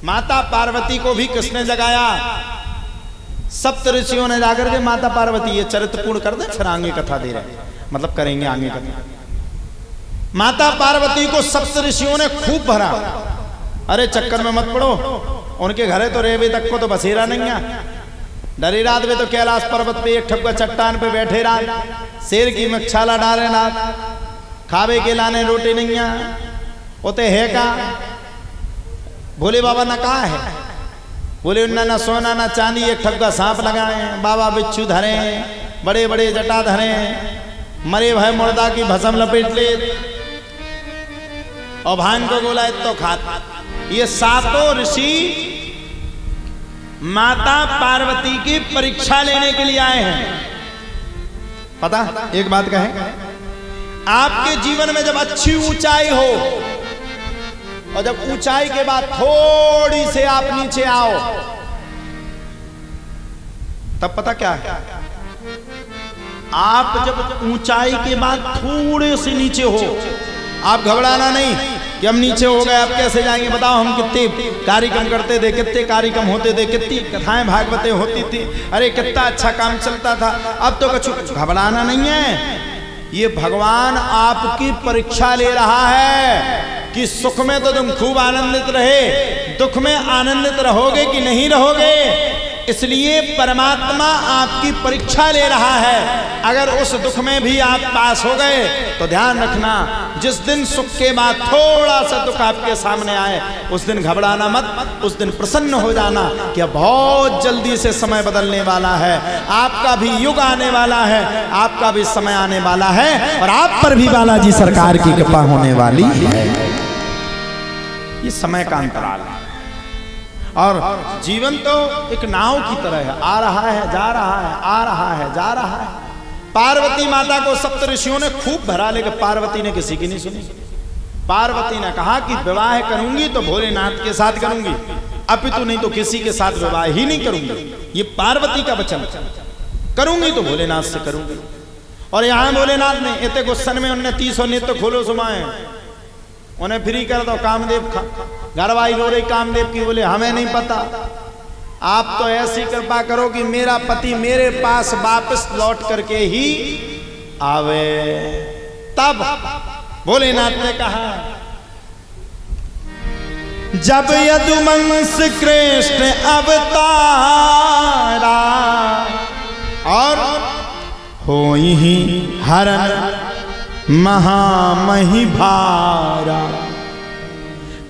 माता पार्वती को भी किसने जगाया? सप्त ऋषियों ने जाकर के माता पार्वती, ये चरित्र पूर्ण कर दे फिर आगे कथा दे रहे, मतलब करेंगे आगे कथा। माता पार्वती को सप्त ऋषियों ने खूब भरा। अरे चक्कर में मत पड़ो, उनके घरे तो रेवे तक को तो बसेरा नहीं है। डरी रात में तो कैलाश पर्वत पे एक ठप्पा चट्टान पे बैठे रात, शेर की मच्छाला डाले रात, खावे के लाने रोटी नहीं है, उते है का भोले बाबा ना कहा है, बोले उन्ना ना सोना ना चांदी, एक ठप्पा सांप लगाए, बाबा बिच्छू धरे, बड़े बड़े जटा धरे, मरे भय मुर्दा की भस्म लपेट ले और भान को गोला तो खात। ये सातों ऋषि माता पार्वती की परीक्षा लेने के लिए आए हैं। पता एक बात कहें, आपके जीवन में जब अच्छी ऊंचाई हो और जब ऊंचाई के बाद थोड़ी से आप नीचे आओ, तब पता क्या है, आप जब ऊंचाई के बाद थोड़े से नीचे हो, आप घबराना नहीं कि हम नीचे हो गए, आप कैसे जाएंगे। बताओ हम कितने कार्यक्रम करते थे, कितने कार्यक्रम होते थे, कितनी कथाएं भागवतें होती थी, अरे कितना अच्छा काम चलता था। अब तो कुछ घबराना नहीं है, ये भगवान आपकी परीक्षा ले रहा है कि सुख में तो तुम खूब आनंदित रहे, दुख में आनंदित रहोगे कि नहीं रहोगे। इसलिए परमात्मा आपकी परीक्षा ले रहा है। अगर उस दुख में भी आप पास हो गए तो ध्यान रखना, जिस दिन सुख के बाद थोड़ा सा दुख आपके सामने आए, उस दिन घबराना मत, उस दिन प्रसन्न हो जाना कि अब बहुत जल्दी से समय बदलने वाला है, आपका भी युग आने वाला है, आपका भी समय आने वाला है और आप पर भी बालाजी सरकार की कृपा होने वाली है। ये समय का अंतराल है और जीवन तो एक नाव की तरह है, आ रहा है जा रहा है, आ रहा है जा रहा है। पार्वती माता को सप्त ऋषियों ने खूब भरा, लेकिन पार्वती ने किसी की नहीं सुनी। पार्वती ने कहा कि विवाह करूंगी तो भोलेनाथ के साथ करूंगी, अपितु नहीं तो किसी के साथ विवाह ही नहीं करूंगी। ये पार्वती का वचन, करूंगी तो भोलेनाथ से करूंगी। और यहां भोलेनाथ ने इतने गुस्सन में उन्हें 300 नेत्र खोलो सुमाए, उन्हें फ्री कर दो। कामदेव घरवाई रो रही कामदेव की, बोले हमें नहीं पता, आप तो ऐसी कृपा करो कि मेरा पति मेरे पास वापस लौट करके ही आवे। तब भोलेनाथ ने कहा, जब यदुवंश कृष्ण अवतारा और होई ही हरण महामही भारा,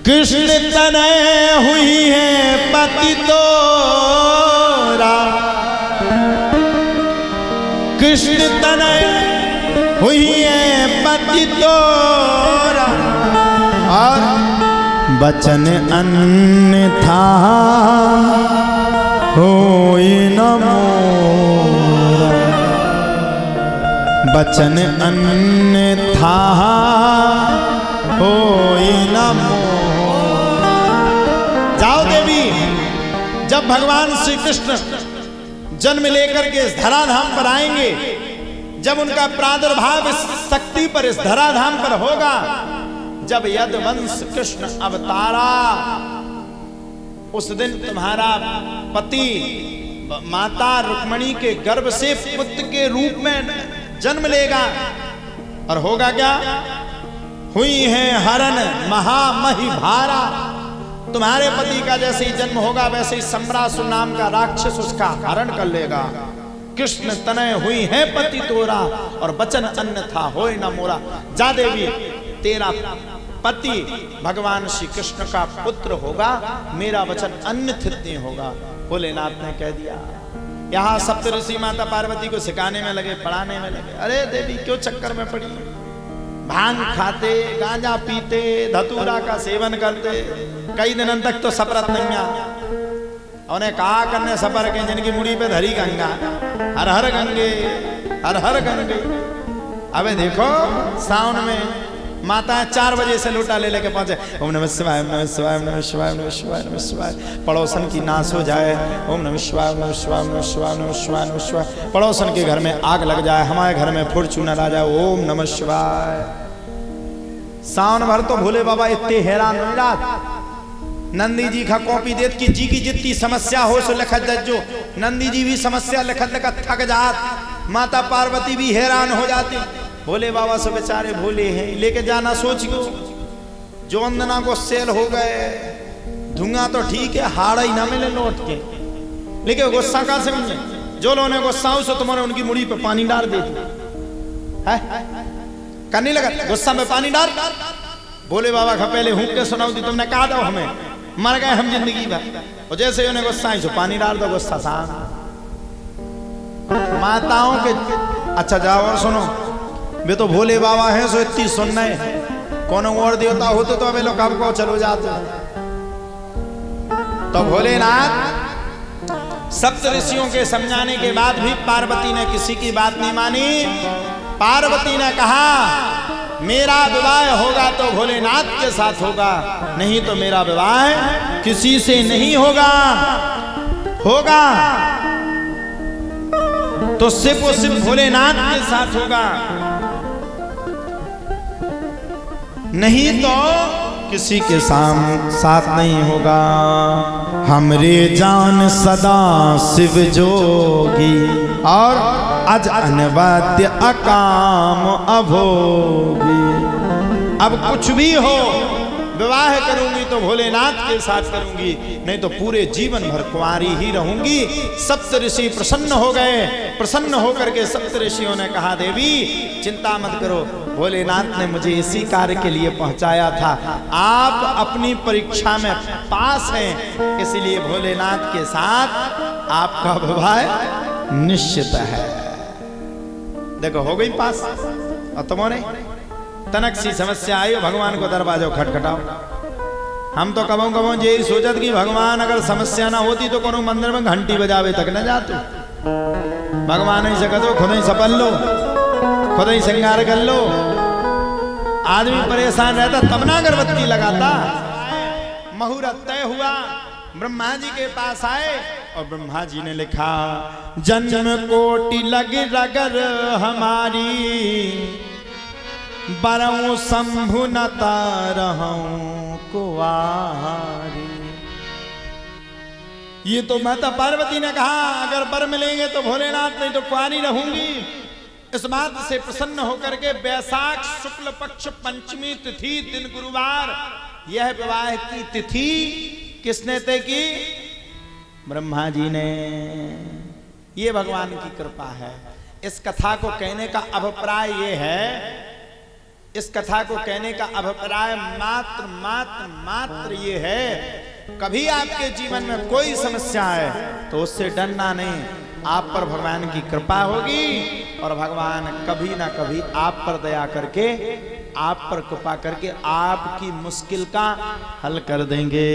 कृष्ण तनय हुई है पति तोरा, कृष्ण तनय हुई है पति तोरा और बचन अन्यथा होई न मोरा, बचन अन्यथा होई न मोरा। जाओ देवी, जब भगवान श्री कृष्ण जन्म लेकर के इस धराधाम पर आएंगे, जब उनका प्रादुर्भाव इस शक्ति पर, इस धराधाम पर होगा, जब यदुवंश कृष्ण अवतारा, उस दिन तुम्हारा पति माता रुक्मणी के गर्भ से पुत्र के रूप में जन्म लेगा। और होगा क्या? हुई है हरण महामही भारा, तुम्हारे पति का जैसे ही जन्म होगा वैसे ही सम्रासुर नाम का राक्षस उसका हरण कर लेगा। कृष्ण तनय हुई है पति तोरा और बचन अन्यथा होय न मोरा। जा देवी, तेरा पति भगवान श्री कृष्ण का पुत्र होगा, मेरा वचन अन्यथित नहीं होगा। भोलेनाथ ने कह दिया। यहाँ सप्तऋषि माता पार्वती को सिखाने में लगे, पढ़ाने में लगे। अरे देवी क्यों चक्कर में पड़ी? भांग खाते, गांजा पीते, धतूरा का सेवन करते, कई दिनों तक तो सपरत नहीं आ। उन्हें कहा करने सपर के जिनकी मुड़ी पे धरी गंगा, हर हर गंगे, हर हर गंगे। अबे देखो सावन में माताएं 4 बजे से लोटा ले लेके पहुंचे, ओम नमः शिवाय, ओम नमः शिवाय, ओम नमः शिवाय, ओम नमः शिवाय, ओम नमः शिवाय। पड़ोसन की नाश हो जाए, ओम नमः शिवाय, ओम नमः शिवाय, ओम नमः शिवाय, ओम नमः शिवाय, ओम नमः शिवाय। पड़ोसन के घर में आग लग जाए, हमारे घर में फॉर्च्यूनर आ जाए, ओम नमः शिवाय। सावन भर तो भोले बाबा इतने हैरान नहीं रात, नंदी जी का कॉपी देत कि जी की जितनी समस्या हो सो लिखत जो। नंदी जी भी समस्या लिखत लिखत थक जात, माता पार्वती भी हैरान हो जाती। भोले बाबा से बेचारे भोले हैं, लेके जाना सोच गो। जो वंदना को सेल हो गए, धुआं तो ठीक है, हाड़ा ही ना मिले लौट के, लेकिन गुस्सा का समझे। जो लोगों ने गुस्सा हो सो तुम्हारे उनकी मुड़ी पे पानी डाल देती है, करने लगा गुस्सा में पानी डाल। भोले बाबा का पहले हुक के सुनाऊ दी, तुमने कहा दो हमें, मर गए हम जिंदगी भर। और जैसे उन्हें गुस्सा है सो पानी डाल दो, गुस्सा शांत। माताओं के अच्छा जाओ और सुनो, वे तो भोले बाबा हैं सो इतनी सुनना है। कौन और देवता होते तो अबे लोग कब को चलो जाते। तो भोलेनाथ सप्त ऋषियों के समझाने के बाद भी पार्वती ने किसी की बात नहीं मानी। पार्वती ने कहा मेरा विवाह होगा तो भोलेनाथ के साथ होगा, नहीं तो मेरा विवाह किसी से नहीं होगा। होगा तो सिर्फ और सिर्फ भोलेनाथ के साथ होगा, नहीं तो किसी के साथ नहीं होगा। हमरे जान सदा शिव जोगी और अज अनवाद्य अकाम अभोगी। अब कुछ भी हो, विवाह करूंगी तो भोलेनाथ के साथ करूंगी, नहीं तो पूरे जीवन भर कुंवारी ही रहूंगी। सप्त ऋषि प्रसन्न हो गए। प्रसन्न होकर के सप्त ऋषियों ने कहा देवी चिंता मत करो, भोलेनाथ ने मुझे इसी कार्य के लिए पहुंचाया था। आप अपनी परीक्षा में पास हैं, इसलिए भोलेनाथ के साथ आपका विवाह निश्चित है। देखो हो गई पास। और तुम्हारे तनक सी समस्या आई, भगवान को दरवाजा खटखटाओ। हम तो कबों कबों यही सोचत कि भगवान अगर समस्या ना होती तो कोनो मंदिर में घंटी बजावे तक न जाते। भगवान ही सकत हो, खुद ही सपल लो, खुद ही श्रृंगार कर लो। आदमी परेशान रहता तब ना अगरबत्ती लगाता। मुहूर्त तय हुआ, ब्रह्मा जी के पास आए और ब्रह्मा जी ने लिखा जन्म कोटि लग रगर हमारी, बरऊ शंभु न तारहूं कुंवारी। ये तो माता पार्वती ने कहा अगर बर मिलेंगे तो भोलेनाथ, नहीं तो कुंवारी रहूंगी। इस बात से प्रसन्न होकर के बैसाख शुक्ल पक्ष पंचमी तिथि दिन गुरुवार यह विवाह की तिथि किसने तय की? ब्रह्मा जी ने। ये भगवान की कृपा है। इस कथा को कहने का अभिप्राय ये है, इस कथा को कहने का अभिप्राय मात्र मात्र मात्र ये है, कभी आपके जीवन में कोई समस्या है तो उससे डरना नहीं। आप पर भगवान की कृपा होगी और भगवान कभी ना कभी आप पर दया करके, आप पर कृपा करके आपकी मुश्किल का हल कर देंगे।